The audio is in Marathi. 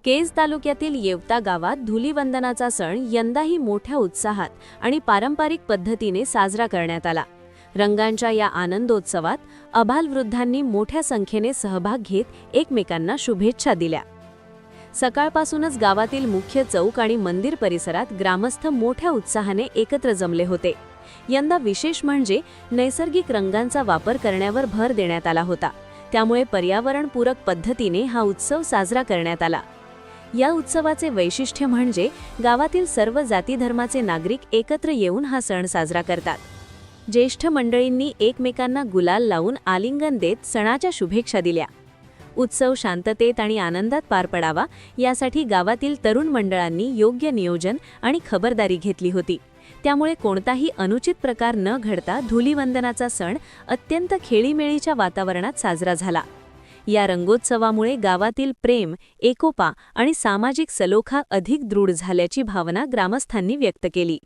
केज तालुक्यातील येवता गावात धुलीवंदनाचा सण यंदाही मोठ्या उत्साहात आणि पारंपरिक पद्धतीने साजरा करण्यात आला। रंगांच्या या आनंदोत्सवात अबालवृद्धांनी मोठ्या संख्येने सहभाग घेत एकमेकांना शुभेच्छा दिल्या। सकाळपासूनच गावातील मुख्य चौक आणि मंदिर परिसरात ग्रामस्थ मोठ्या उत्साहाने एकत्र जमले होते। यंदा विशेष म्हणजे नैसर्गिक रंगांचा वापर करण्यावर भर देण्यात आला होता, त्यामुळे पर्यावरणपूरक पद्धतीने हा उत्सव साजरा करण्यात आला। या उत्सवाचे वैशिष्ट्य म्हणजे गावातील सर्व जाती धर्माचे नागरिक एकत्र येऊन हा सण साजरा करतात। ज्येष्ठ मंडळींनी एकमेकांना गुलाल लावून आलिंगन देत सणाच्या शुभेच्छा दिल्या। उत्सव शांततेत आणि आनंदात पार पडावा यासाठी गावातील तरुण मंडळांनी योग्य नियोजन आणि खबरदारी घेतली होती, त्यामुळे कोणताही अनुचित प्रकार न घडता धुलीवंदनाचा सण अत्यंत खेळीमेळीच्या वातावरणात साजरा झाला। या रंगोत्सवामुळे गावातील प्रेम, एकोपा आणि सामाजिक सलोखा अधिक दृढ झाल्याची भावना ग्रामस्थांनी व्यक्त केली।